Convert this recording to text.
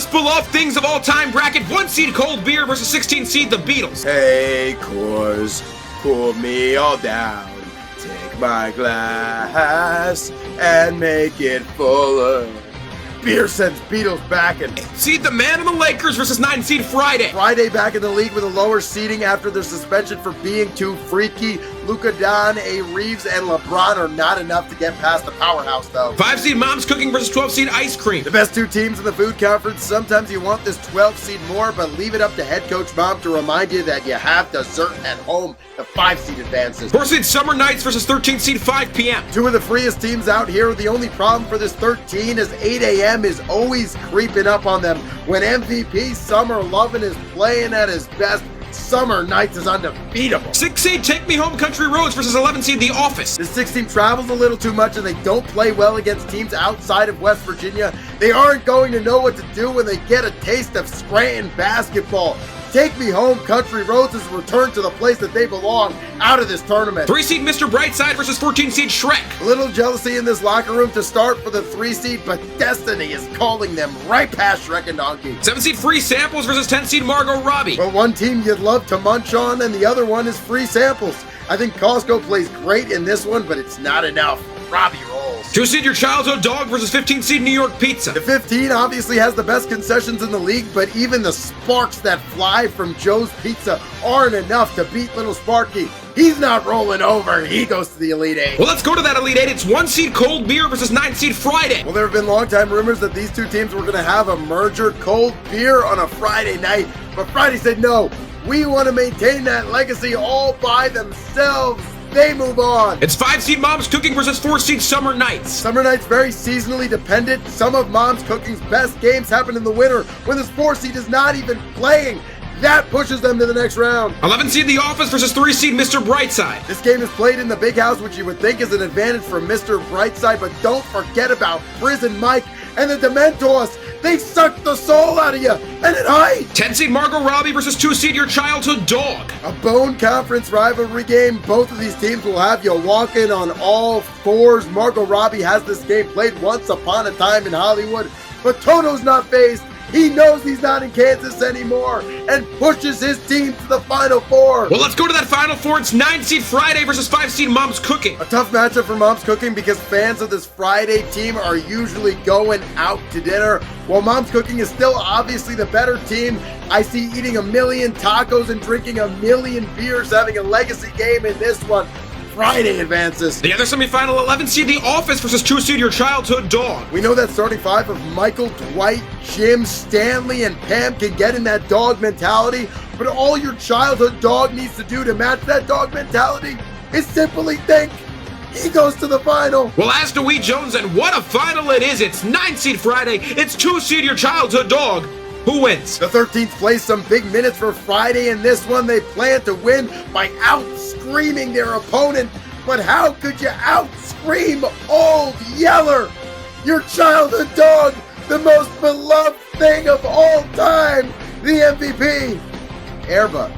most beloved things of all time bracket, 1 seed Cold Beer versus 16 seed The Beatles. Hey, Coors, cool me all down. Take my glass and make it fuller. Beer sends Beatles back, and Seed The Man and the Lakers versus 9 seed Friday. Friday back in the league with a lower seeding after their suspension for being too freaky. Luka, Don, A. Reeves, and LeBron are not enough to get past the powerhouse, though. 5 seed Mom's Cooking versus 12 seed Ice Cream. The best two teams in the food conference. Sometimes you want this 12 seed more, but leave it up to head coach Mom to remind you that you have dessert at home. The 5 seed advances. 4 seed Summer Nights versus 13 seed 5 p.m. Two of the freest teams out here. The only problem for this 13 is 8 a.m. is always creeping up on them. When MVP Summer Lovin' is playing at his best, Summer Nights is undefeatable. 6 seed Take Me Home Country Roads versus 11 seed The Office. The 6 team travels a little too much and they don't play well against teams outside of West Virginia. They aren't going to know what to do when they get a taste of Scranton basketball. Take Me Home Country Roads is returned to the place that they belong out of this tournament. 3 seed Mr. Brightside versus 14 seed Shrek. A little jealousy in this locker room to start for the 3 seed, but destiny is calling them right past Shrek and Donkey. 7 seed Free Samples versus 10 seed Margot Robbie. But one team you'd love to munch on and the other one is Free Samples. I think Costco plays great in this one, but it's not enough. Robbie rolls. 2 seed Your Childhood Dog versus 15 seed New York Pizza. The 15 obviously has the best concessions in the league, but even the sparks that fly from Joe's Pizza aren't enough to beat little Sparky. He's not rolling over. He goes to the Elite Eight. Well, let's go to that Elite Eight. It's 1 seed Cold Beer versus 9 seed Friday. Well, there have been long-time rumors that these two teams were going to have a merger, Cold Beer, on a Friday night, but Friday said no. We want to maintain that legacy all by themselves. They move on. It's 5 seed Mom's Cooking versus 4 seed Summer Nights. Summer Nights very seasonally dependent. Some of Mom's Cooking's best games happen in the winter when this 4 seed is not even playing. That pushes them to the next round. 11 seed The Office versus 3 seed Mr. Brightside. This game is played in the big house, which you would think is an advantage for Mr. Brightside, but don't forget about Prison Mike and the Dementors. They suck the soul out of you, and at height. 10 seed Margot Robbie versus 2 seed Your Childhood Dog. A bone conference rivalry game. Both of these teams will have you walking on all fours. Margot Robbie has this game played once upon a time in Hollywood, but Toto's not phased. He knows he's not in Kansas anymore and pushes his team to the Final Four. Well, let's go to that Final Four. It's 9 seed Friday versus 5 seed Mom's Cooking. A tough matchup for Mom's Cooking because fans of this Friday team are usually going out to dinner. While Mom's Cooking is still obviously the better team, I see eating a million tacos and drinking a million beers having a legacy game in this one. Friday advances. The other semifinal, 11 seed The Office versus 2 seed Your Childhood Dog. We know that starting 5 of Michael, Dwight, Jim, Stanley, and Pam can get in that dog mentality, but all your childhood dog needs to do to match that dog mentality is simply think. He goes to the final. Well, as do we, Jones, and what a final it is. It's 9 seed Friday. It's 2 seed Your Childhood Dog. Who wins? The 13th plays some big minutes for Friday. In this one, they plan to win by out-screaming their opponent. But how could you out-scream Old Yeller? Your childhood dog, the most beloved thing of all time, the MVP, Airbutt.